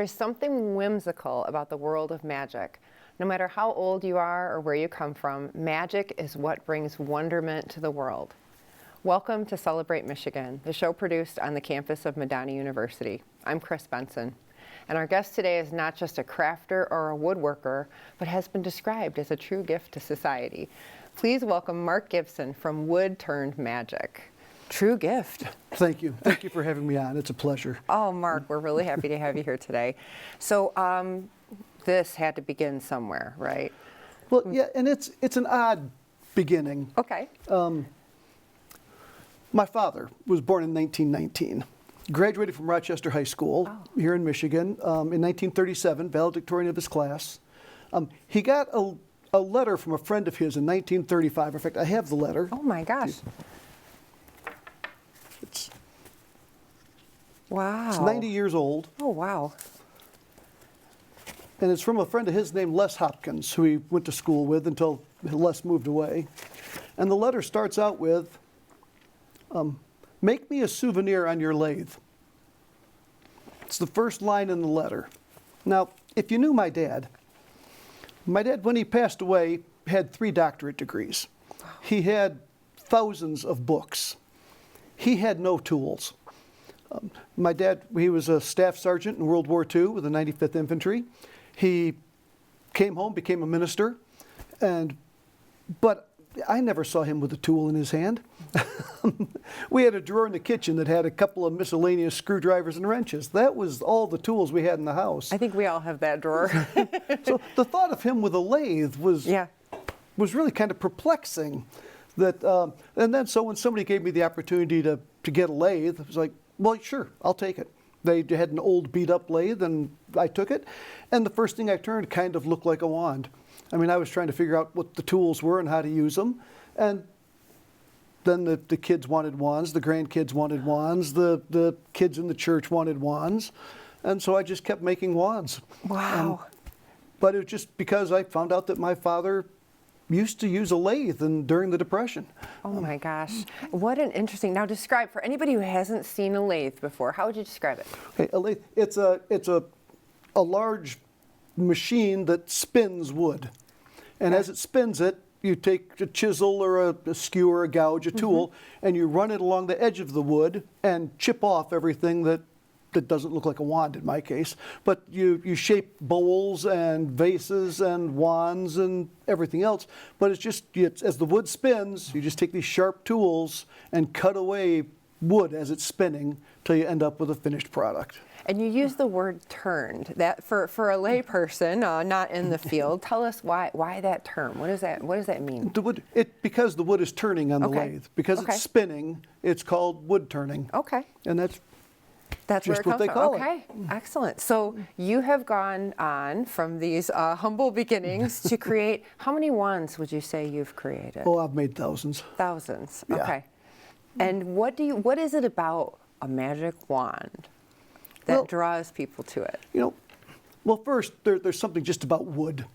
There's something whimsical about the world of magic. No matter how old you are or where you come from, magic is what brings wonderment to the world. Welcome to Celebrate Michigan, the show produced on the campus of Madonna University. I'm Chris Benson, and our guest today is not just a crafter or a woodworker, but has been described as a true gift to society. Please welcome Mark Gibson from Wood Turned Magic. True gift. Thank you. Thank you for having me on. It's a pleasure. Oh, Mark, we're really happy to have you here today. So this had to begin somewhere, right? Well, yeah, and it's an odd beginning. Okay. My father was born in 1919. Graduated from Rochester High School here in Michigan in 1937, valedictorian of his class. He got a letter from a friend of his in 1935. In fact, I have the letter. Oh my gosh. Wow. It's 90 years old. Oh, wow. And it's from a friend of his named Les Hopkins, who he went to school with until Les moved away. And the letter starts out with, make me a souvenir on your lathe. It's the first line in the letter. Now, if you knew my dad, when he passed away, had 3 doctorate degrees. He had thousands of books. He had no tools. My dad, he was a staff sergeant in World War II with the 95th Infantry. He came home, became a minister, but I never saw him with a tool in his hand. We had a drawer in the kitchen that had a couple of miscellaneous screwdrivers and wrenches. That was all the tools we had in the house. I think we all have that drawer. So the thought of him with a lathe was really kind of perplexing. And then so when somebody gave me the opportunity to get a lathe, I was like, well, sure, I'll take it. They had an old beat-up lathe, and I took it. And the first thing I turned kind of looked like a wand. I mean, I was trying to figure out what the tools were and how to use them. And then the kids wanted wands, the grandkids wanted wands, the kids in the church wanted wands. And so I just kept making wands. Wow. But it was just because I found out that my father used to use a lathe during the Depression. Oh my gosh. What an interesting, now describe, for anybody who hasn't seen a lathe before, how would you describe it? Okay, a lathe, it's a large machine that spins wood. And as it spins it, you take a chisel or a skewer, a gouge, a tool, and you run it along the edge of the wood and chip off everything that doesn't look like a wand in my case. But you shape bowls and vases and wands and everything else. But it's as the wood spins, you just take these sharp tools and cut away wood as it's spinning till you end up with a finished product. And you use the word turned. That for a lay person, not in the field, tell us why that term. What does that mean? The wood, because the wood is turning on the lathe. Because it's spinning, it's called wood turning. Okay. And that's just where it what comes they from. call Okay, excellent. So you have gone on from these humble beginnings to create, how many wands would you say you've created? Oh, I've made thousands. Thousands, Yeah. okay. And what is it about a magic wand that draws people to it? Well, first, there's something just about wood.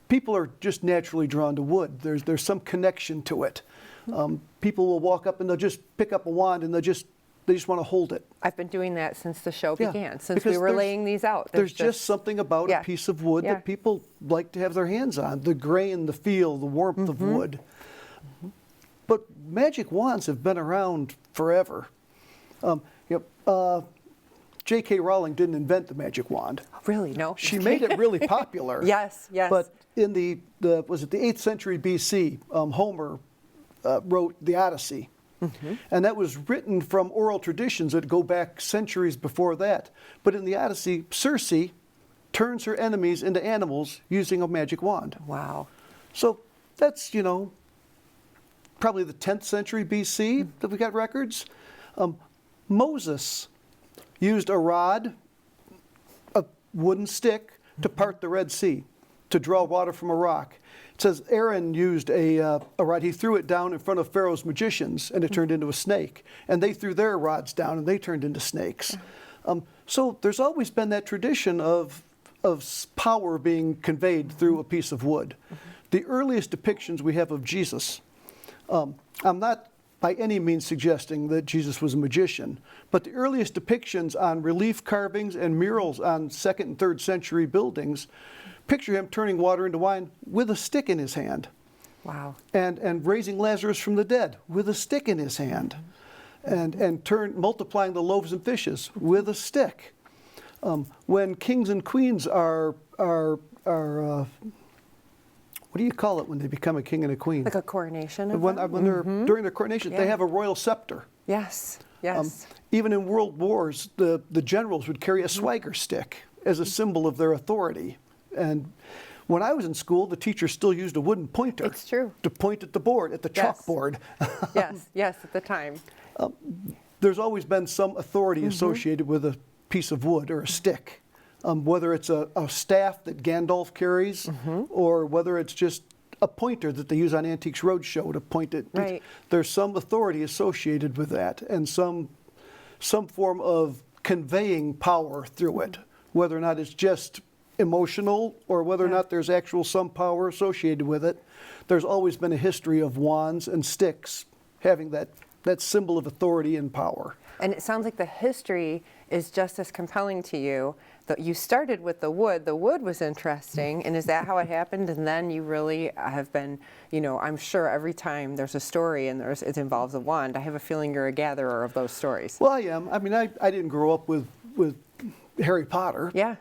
People are just naturally drawn to wood. There's some connection to it. People will walk up and they'll just pick up a wand and they just want to hold it. I've been doing that since the show began, since because we were laying these out. There's just something about a piece of wood that people like to have their hands on. The grain, the feel, the warmth of wood. But magic wands have been around forever. J.K. Rowling didn't invent the magic wand. Really? No? She made it really popular. Yes. But in the 8th century BC, Homer wrote the Odyssey. And that was written from oral traditions that go back centuries before that. But in the Odyssey, Circe turns her enemies into animals using a magic wand. Wow. So that's, probably the 10th century BC that we got records. Moses used a rod, a wooden stick, to part the Red Sea, to draw water from a rock. It says Aaron used a rod. He threw it down in front of Pharaoh's magicians, and it turned into a snake. And they threw their rods down, and they turned into snakes. So there's always been that tradition of power being conveyed through a piece of wood. The earliest depictions we have of Jesus, I'm not by any means suggesting that Jesus was a magician, but the earliest depictions on relief carvings and murals on 2nd and 3rd century buildings picture him turning water into wine with a stick in his hand. Wow. And raising Lazarus from the dead with a stick in his hand. And multiplying the loaves and fishes with a stick. When kings and queens are what do you call it when they become a king and a queen? Like a coronation of when them? they're during their coronation, they have a royal scepter. Yes, yes. Even in world wars, the generals would carry a swagger stick as a symbol of their authority. And when I was in school, the teacher still used a wooden pointer. It's true. To point at the board, at the chalkboard. Yes, at the time. There's always been some authority associated with a piece of wood or a stick. Whether it's a staff that Gandalf carries, or whether it's just a pointer that they use on Antiques Roadshow to point at. Right. There's some authority associated with that, and some form of conveying power through it, whether or not it's just emotional or whether or not there's some power associated with it. There's always been a history of wands and sticks having that symbol of authority and power. And it sounds like the history is just as compelling to you. That you started with the wood. The wood was interesting, and is that how it happened? And then you really have been, I'm sure every time there's a story and it involves a wand, I have a feeling you're a gatherer of those stories. Well, I am. I mean, I didn't grow up with Harry Potter. Yeah.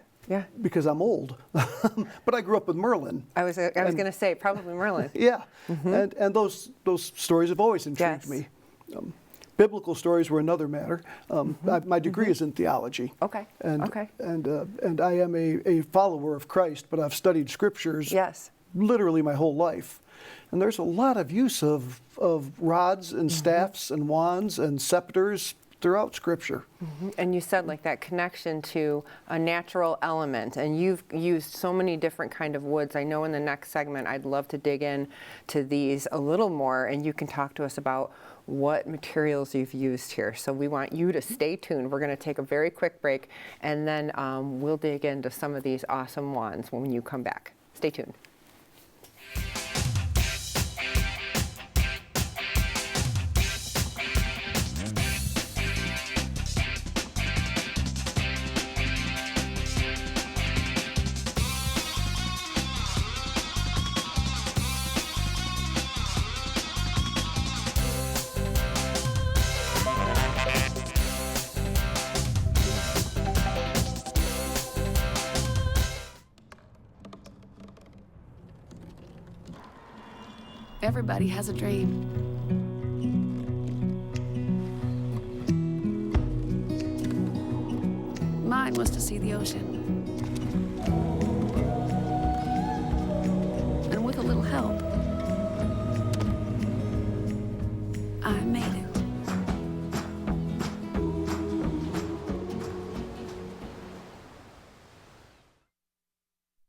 Because I'm old. But I grew up with Merlin. I was going to say probably Merlin. Yeah. And those stories have always intrigued me. Biblical stories were another matter. My degree is in theology. Okay. And I am a follower of Christ, but I've studied scriptures literally my whole life. And there's a lot of use of rods and staffs and wands and scepters throughout Scripture. And you said like that connection to a natural element, and you've used so many different kind of woods. I know in the next segment I'd love to dig in to these a little more, and you can talk to us about what materials you've used here. So we want you to stay tuned. We're going to take a very quick break, and then we'll dig into some of these awesome wands when you come back. Stay tuned. Everybody has a dream. Mine was to see the ocean. And with a little help, I made it.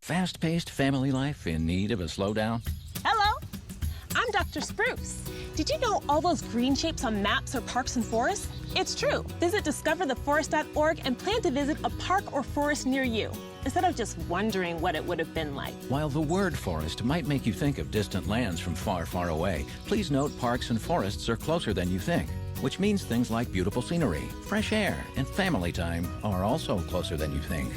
Fast-paced family life in need of a slowdown? Hello, I'm Dr. Spruce. Did you know all those green shapes on maps are parks and forests? It's true. Visit discovertheforest.org and plan to visit a park or forest near you, instead of just wondering what it would have been like. While the word forest might make you think of distant lands from far, far away, please note parks and forests are closer than you think, which means things like beautiful scenery, fresh air, and family time are also closer than you think.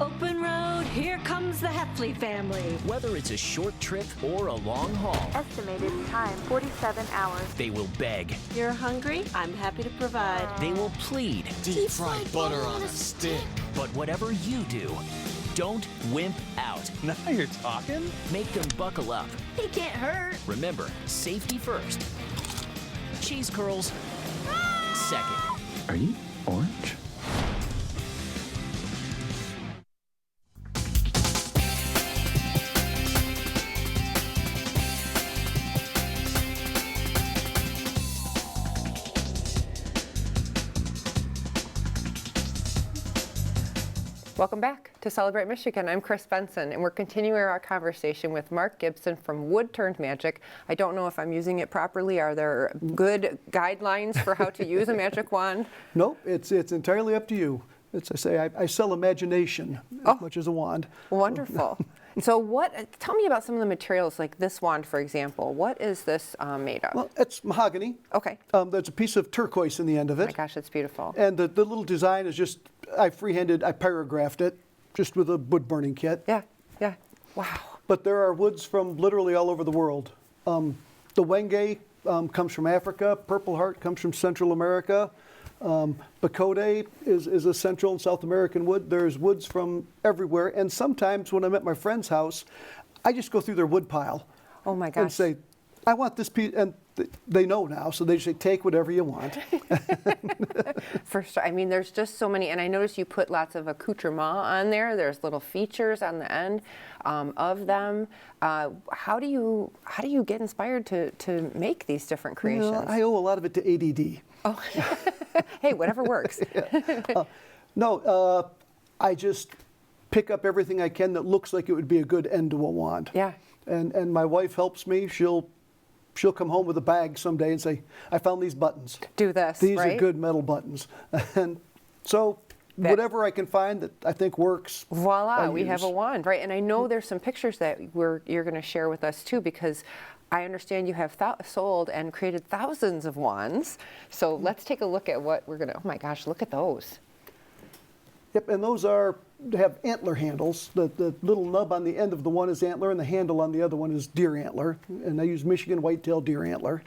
Open road, here comes the Heffley family. Whether it's a short trip or a long haul, estimated time 47 hours. they will beg. You're hungry? I'm happy to provide. They will plead. Deep fried butter on a stick. But whatever you do, don't wimp out. Now you're talking. Make them buckle up. He can't hurt. Remember, safety first. Cheese curls second. Are you orange? Welcome back to Celebrate Michigan. I'm Chris Benson, and we're continuing our conversation with Mark Gibson from Wood Turned Magic. I don't know if I'm using it properly. Are there good guidelines for how to use a magic wand? Nope, it's entirely up to you. I say I sell imagination as much as a wand. Wonderful. So tell me about some of the materials, like this wand, for example. What is this made of? Well, it's mahogany. Okay. There's a piece of turquoise in the end of it. Oh my gosh, it's beautiful. And the little design is just, I pyrographed it just with a wood burning kit. Yeah, yeah. Wow. But there are woods from literally all over the world. The wenge comes from Africa. Purple Heart comes from Central America. Bacote is a Central and South American wood. There's woods from everywhere. And sometimes when I'm at my friend's house, I just go through their wood pile. Oh my gosh. And say, I want this piece. And they know now, so they say, take whatever you want. For sure. I mean, there's just so many. And I noticed you put lots of accoutrement on there. There's little features on the end of them. How do you get inspired to make these different creations? Well, I owe a lot of it to ADD. Oh, hey, whatever works. I just pick up everything I can that looks like it would be a good end to a wand. Yeah. And my wife helps me. She'll come home with a bag someday and say, I found these buttons. Do this, These right? are good metal buttons. And so whatever I can find that I think works. Voila, we have a wand, right? And I know there's some pictures that you're going to share with us too, because I understand you have sold and created thousands of wands. So let's take a look at what we're going to, oh my gosh, look at those. Yep, and those have antler handles. The little nub on the end of the one is antler, and the handle on the other one is deer antler. And I use Michigan white-tailed deer antler.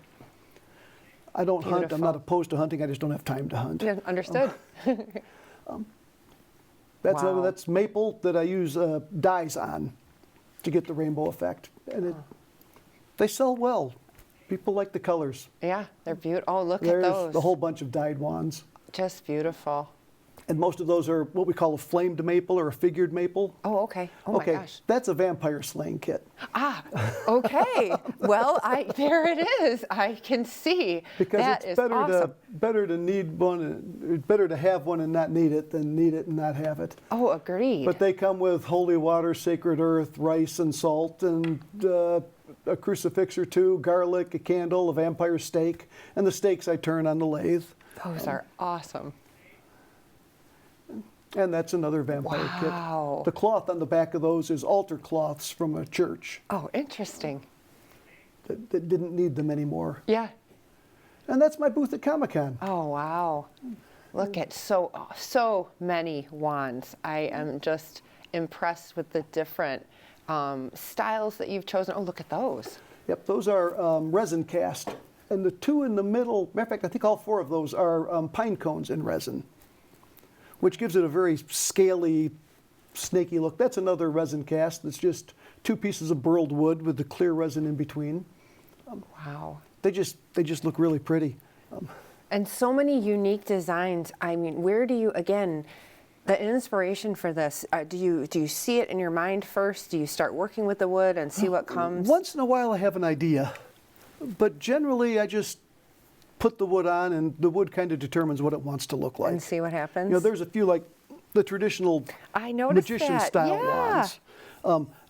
I don't hunt. I'm not opposed to hunting. I just don't have time to hunt. Yeah, understood. That's maple that I use dyes on to get the rainbow effect. And they sell well. People like the colors. Yeah, they're beautiful. Oh, look There's at those. a whole bunch of dyed wands. Just beautiful. And most of those are what we call a flamed maple or a figured maple. Oh, okay. Oh my gosh. That's a vampire slaying kit. Ah, okay. Well, there it is. I can see. Because that it's is better awesome. to need one, it's better to have one and not need it than need it and not have it. Oh, agreed. But they come with holy water, sacred earth, rice and salt, and a crucifix or two, garlic, a candle, a vampire stake, and the stakes I turn on the lathe. Those are awesome. And that's another vampire Wow. kit. The cloth on the back of those is altar cloths from a church Oh, interesting. that didn't need them anymore. Yeah. And that's my booth at Comic-Con. Oh, wow. Look at so many wands. I am just impressed with the different styles that you've chosen. Oh, look at those. Yep, those are resin cast. And the two in the middle, matter of fact, I think all four of those are pine cones in resin, which gives it a very scaly, snaky look. That's another resin cast. It's just two pieces of burled wood with the clear resin in between. Wow. They just look really pretty. And so many unique designs. I mean, where do you, again, the inspiration for this, do you see it in your mind first? Do you start working with the wood and see what comes? Once in a while I have an idea, but generally I just put the wood on and the wood kind of determines what it wants to look like. And see what happens? You know, there's a few like the traditional magician style wands.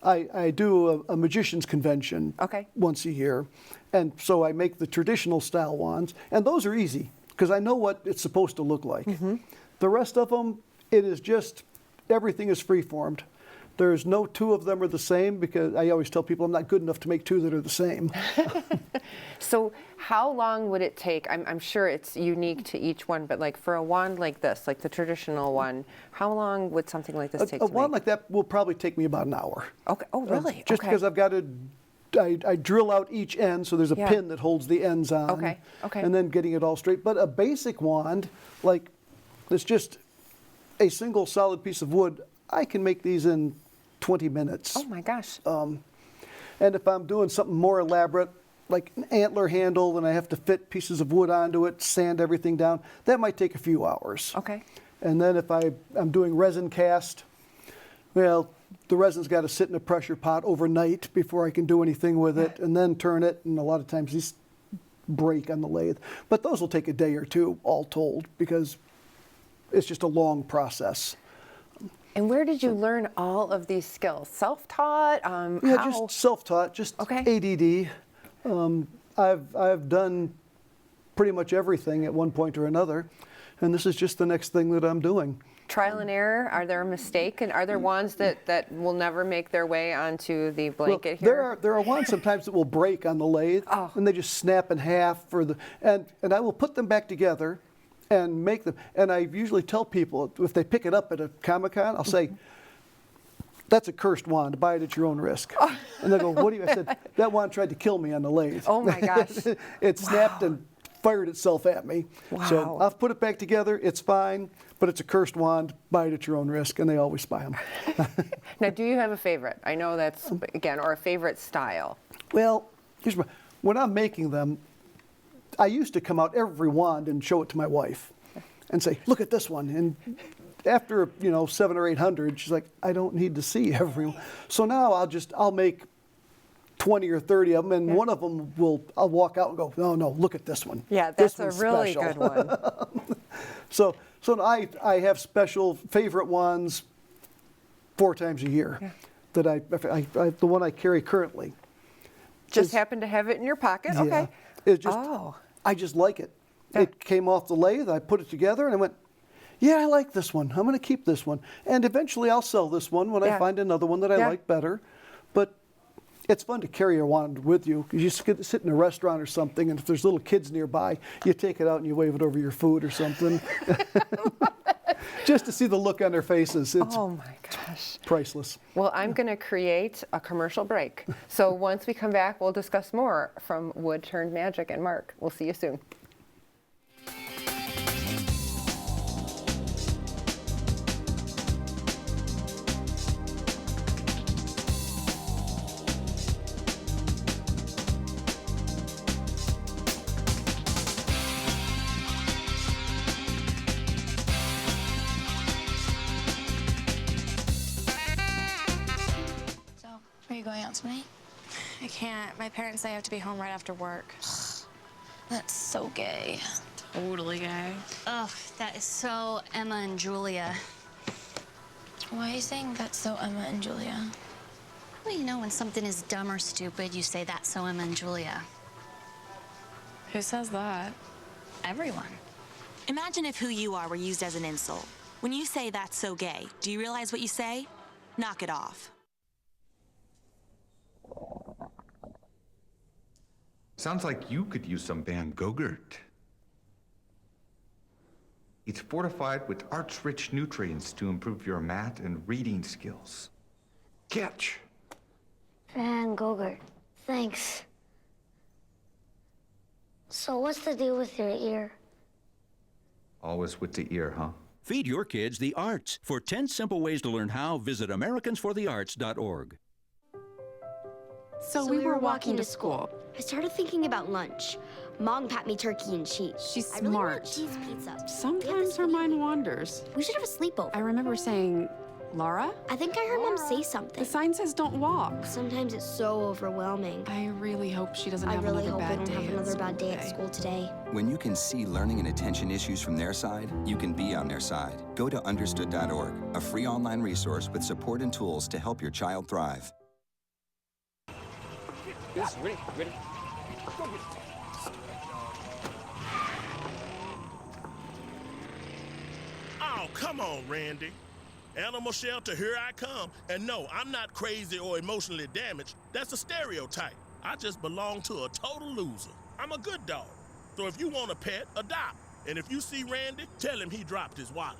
I do a magician's convention once a year, and so I make the traditional style wands, and those are easy because I know what it's supposed to look like. Mm-hmm. The rest of them, it is just, everything is free-formed. There's no two of them are the same because I always tell people I'm not good enough to make two that are the same. So how long would it take? I'm sure it's unique to each one, but like for a wand like this, like the traditional one, how long would something like this take to make? A wand like that will probably take me about an hour. Okay. Oh, really? Just because I've got to, I drill out each end so there's a pin that holds the ends on. Okay. And then getting it all straight. But a basic wand, like it's just a single solid piece of wood, I can make these in 20 minutes. Oh my gosh. And if I'm doing something more elaborate, like an antler handle, and I have to fit pieces of wood onto it, sand everything down, that might take a few hours. Okay. And then if I'm doing resin cast, well, the resin's got to sit in a pressure pot overnight before I can do anything with it, and then turn it, and a lot of times these break on the lathe. But those will take a day or two, all told, because it's just a long process. And where did you learn all of these skills? Self-taught? Yeah, how? just self-taught, just ADD. I've done pretty much everything at one point or another, and this is just the next thing that I'm doing. Trial and error? Are there a mistake? And are there wands that will never make their way onto the blanket here? There are wands sometimes that will break on the lathe, and they just snap in half and I will put them back together and make them. And I usually tell people, if they pick it up at a Comic-Con, I'll say, "That's a cursed wand. Buy it at your own risk." And they go, "What do you?" I said, "That wand tried to kill me on the lathe." Oh my gosh! It snapped and fired itself at me. Wow. So I've put it back together. It's fine, but it's a cursed wand. Buy it at your own risk, and they always buy them. Now, do you have a favorite? I know that's again, or a favorite style. Well, when I'm making them, I used to come out every wand and show it to my wife, and say, "Look at this one." And after 700 or 800, she's like, "I don't need to see every one." So now I'll make 20 or 30 of them, and one of them I'll walk out and go, "No, look at this one." Yeah, that's this one's a really special. good one. So I have special favorite ones 4 times a year. Yeah. That the one I carry currently. Just happen to have it in your pocket? Yeah, Okay. It's just, I just like it. Yeah. It came off the lathe, I put it together, and I went, "Yeah, I like this one. I'm going to keep this one." And eventually I'll sell this one when I find another one that I like better. But it's fun to carry a wand with you. You sit in a restaurant or something, and if there's little kids nearby, you take it out and you wave it over your food or something. Just to see the look on their faces. It's oh my gosh. priceless. Well, I'm going to create a commercial break. So once we come back, we'll discuss more from Wood Turned Magic and Mark. We'll see you soon. Are you going out tonight? I can't. My parents say I have to be home right after work. That's so gay. Totally gay. Ugh, that is so Emma and Julia. Why are you saying that's so Emma and Julia? Well, you know, when something is dumb or stupid, you say that's so Emma and Julia. Who says that? Everyone. Imagine if who you are were used as an insult. When you say that's so gay, do you realize what you say? Knock it off. Sounds like you could use some Van Gogurt. It's fortified with arts-rich nutrients to improve your math and reading skills. Catch! Van Gogurt, thanks. So what's the deal with your ear? Always with the ear, huh? Feed your kids the arts. For 10 simple ways to learn how, visit AmericansForTheArts.org. So we were walking to school. I started thinking about lunch. Mom packed me turkey and cheese. She's I really want smart. cheese pizza. Sometimes her mind wanders. We should have a sleepover. I remember saying, Laura? I think I heard Mom say something. The sign says don't walk. Sometimes it's so overwhelming. I really hope she doesn't I have really another hope I bad don't day have at another school bad day at today. school today. When you can see learning and attention issues from their side, you can be on their side. Go to understood.org, a free online resource with support and tools to help your child thrive. Yes, ready. Oh, come on, Randy. Animal shelter, here I come. And no, I'm not crazy or emotionally damaged. That's a stereotype. I just belong to a total loser. I'm a good dog. So if you want a pet, adopt. And if you see Randy, tell him he dropped his wallet.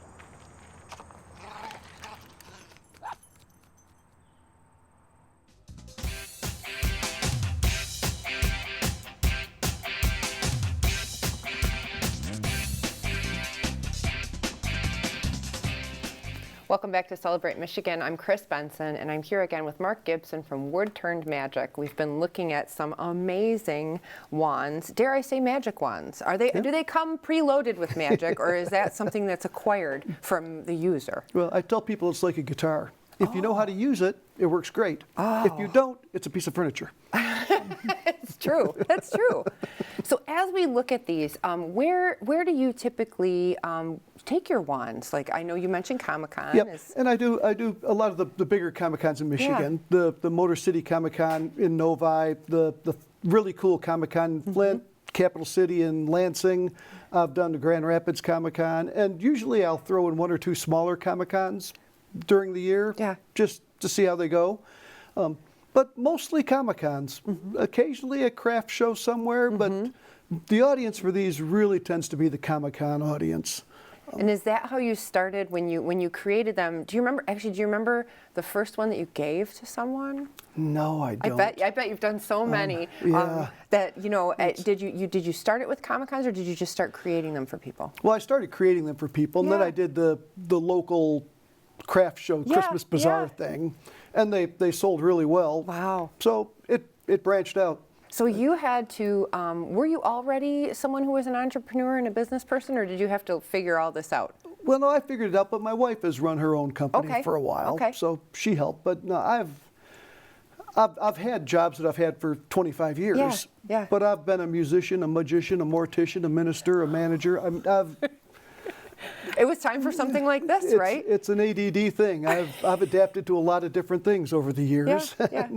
Welcome back to Celebrate Michigan. I'm Chris Benson, and I'm here again with Mark Gibson from Wood Turned Magic. We've been looking at some amazing wands. Dare I say magic wands? Are they? Do they come preloaded with magic, or is that something that's acquired from the user? Well, I tell people it's like a guitar. If you know how to use it, it works great. If you don't, it's a piece of furniture. It's true. That's true. So as we look at these, where do you typically take your wands? Like I know you mentioned Comic-Con. Yep, and I do a lot of the bigger Comic-Cons in Michigan. Yeah. The Motor City Comic-Con in Novi, the really cool Comic-Con in Flint, Capital City in Lansing. I've done the Grand Rapids Comic-Con, and usually I'll throw in 1 or 2 smaller Comic-Cons during the year, just to see how they go. But mostly Comic-Cons. Occasionally a craft show somewhere, but the audience for these really tends to be the Comic-Con audience. And is that how you started when you created them? Do you remember the first one that you gave to someone? No, I don't. I bet you've done so many. That did you start it with Comic-Cons, or did you just start creating them for people? Well, I started creating them for people, and then I did the local craft show Christmas Bazaar thing, and they sold really well. Wow. So it branched out. So you had to, were you already someone who was an entrepreneur and a business person, or did you have to figure all this out? Well, no, I figured it out, but my wife has run her own company for a while, so she helped. But no, I've had jobs that I've had for 25 years. Yeah. But I've been a musician, a magician, a mortician, a minister, a manager. It was time for something like this, right? It's an ADD thing. I've adapted to a lot of different things over the years. Yeah.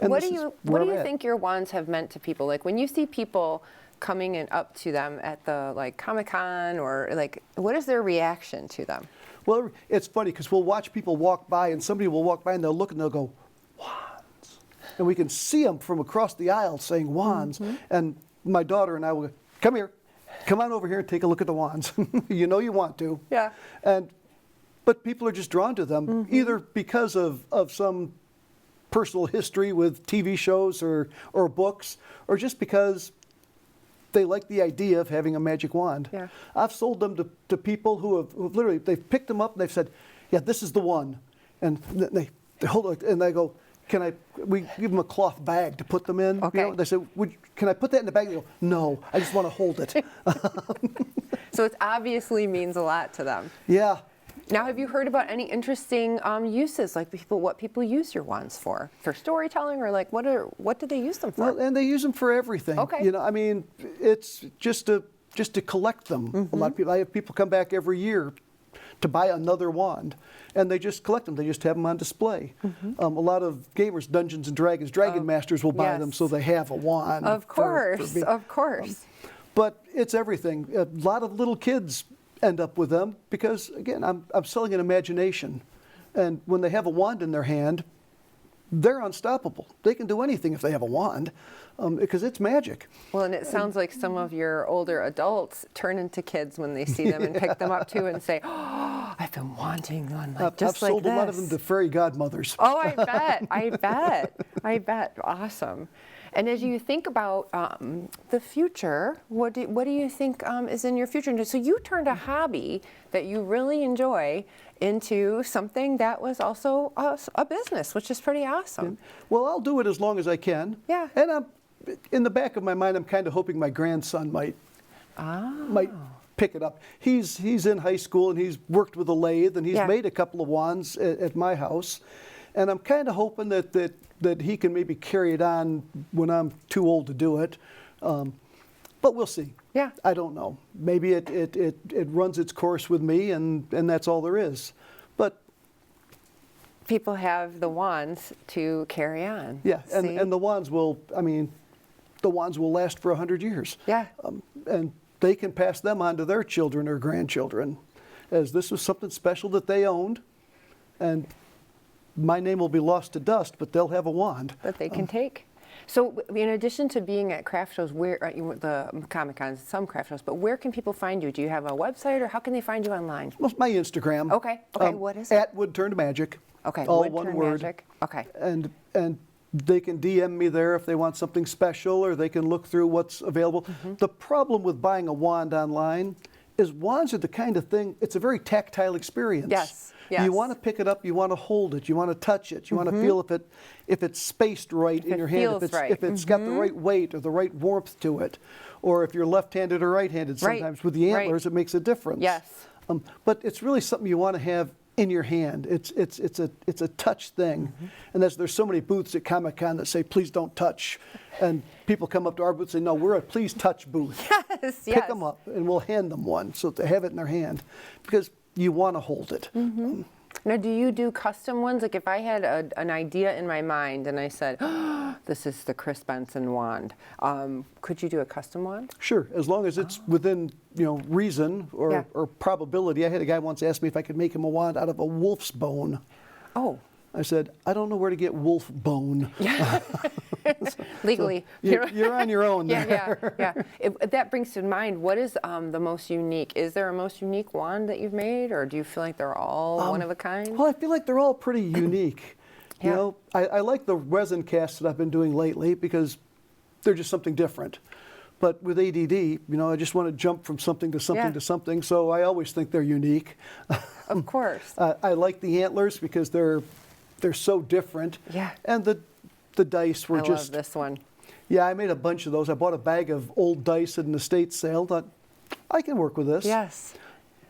And what do you think your wands have meant to people? Like when you see people coming in up to them at the Comic-Con, or what is their reaction to them? Well, it's funny because we'll watch people walk by, and somebody will walk by and they'll look and they'll go, wands. And we can see them from across the aisle saying wands. And my daughter and I will go, come here, come on over here and take a look at the wands. You know you want to. Yeah. But people are just drawn to them, either because of some personal history with TV shows or books, or just because they like the idea of having a magic wand. Yeah. I've sold them to people who have literally, they've picked them up and they've said, yeah, this is the one. And they hold it and they go, we give them a cloth bag to put them in. Okay. You know? They say, can I put that in the bag? They go, no, I just want to hold it. So it obviously means a lot to them. Yeah. Now, have you heard about any interesting uses, like what people use your wands for? For storytelling, or what do they use them for? Well, and they use them for everything. Okay. You know, I mean, it's just to collect them. A lot of people, I have people come back every year to buy another wand, and they just collect them. They just have them on display. A lot of gamers, Dungeons and Dragons, Dragon Masters will buy them so they have a wand. Of course, of course. But it's everything. A lot of little kids end up with them because, again, I'm selling an imagination. And when they have a wand in their hand, they're unstoppable. They can do anything if they have a wand because it's magic. Well, and it sounds like some of your older adults turn into kids when they see them and pick them up too and say, oh, I've been wanting one I've sold a lot of them to fairy godmothers. Oh, I bet. Awesome. And as you think about the future, what do you think is in your future? So you turned a hobby that you really enjoy into something that was also a business, which is pretty awesome. Well, I'll do it as long as I can. Yeah. And in the back of my mind, I'm kind of hoping my grandson might pick it up. He's in high school and he's worked with a lathe and he's made a couple of wands at my house. And I'm kind of hoping that he can maybe carry it on when I'm too old to do it. But we'll see. Yeah. I don't know. Maybe it runs its course with me and that's all there is. But people have the wands to carry on. Yeah, and the wands will, the wands will last for 100 years. Yeah. And they can pass them on to their children or grandchildren, as this was something special that they owned. And my name will be lost to dust, but they'll have a wand. That they can take. So in addition to being at craft shows, where the Comic-Cons, some craft shows, but where can people find you? Do you have a website, or how can they find you online? Well, my Instagram. Okay. What is it? At Wood Turned Magic. Okay. All Wood one Turned word. Magic. Okay. And they can DM me there if they want something special, or they can look through what's available. The problem with buying a wand online is wands are the kind of thing, it's a very tactile experience. Yes. You want to pick it up, you want to hold it, you want to touch it, you want to feel if it's spaced right in your hand, if it's got the right weight or the right warmth to it, or if you're left-handed or right-handed. Sometimes with the antlers it makes a difference. Yes. But it's really something you want to have in your hand. It's a touch thing, and there's so many booths at Comic-Con that say please don't touch, and people come up to our booth and say no, we're a please touch booth. Yes, Pick them up and we'll hand them one so that they have it in their hand because you want to hold it. Now, do you do custom ones? Like if I had an idea in my mind and I said, oh, this is the Chris Benson wand, could you do a custom wand? Sure, as long as it's within reason or probability. I had a guy once ask me if I could make him a wand out of a wolf's bone. Oh. I said, I don't know where to get wolf bone. Legally. So you're on your own there. Yeah. That brings to mind, what is the most unique? Is there a most unique wand that you've made, or do you feel like they're all one of a kind? Well, I feel like they're all pretty unique. You know, I like the resin casts that I've been doing lately because they're just something different. But with ADD, I just want to jump from something to something to something, so I always think they're unique. Of course. I like the antlers because they're so different. Yeah. And the dice were I just... love this one. Yeah, I made a bunch of those. I bought a bag of old dice at an estate sale. Thought, I can work with this. Yes.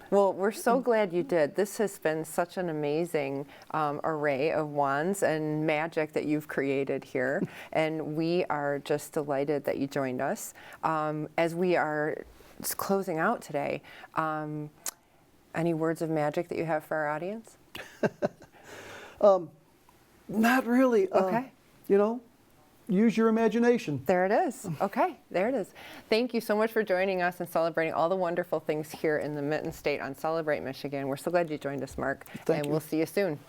Well, we're so glad you did. This has been such an amazing array of wands and magic that you've created here. And we are just delighted that you joined us. As we are closing out today, any words of magic that you have for our audience? Not really. Okay. Use your imagination. There it is. Okay, there it is. Thank you so much for joining us and celebrating all the wonderful things here in the Mitten State on Celebrate Michigan. We're so glad you joined us, Mark. Thank you. We'll see you soon.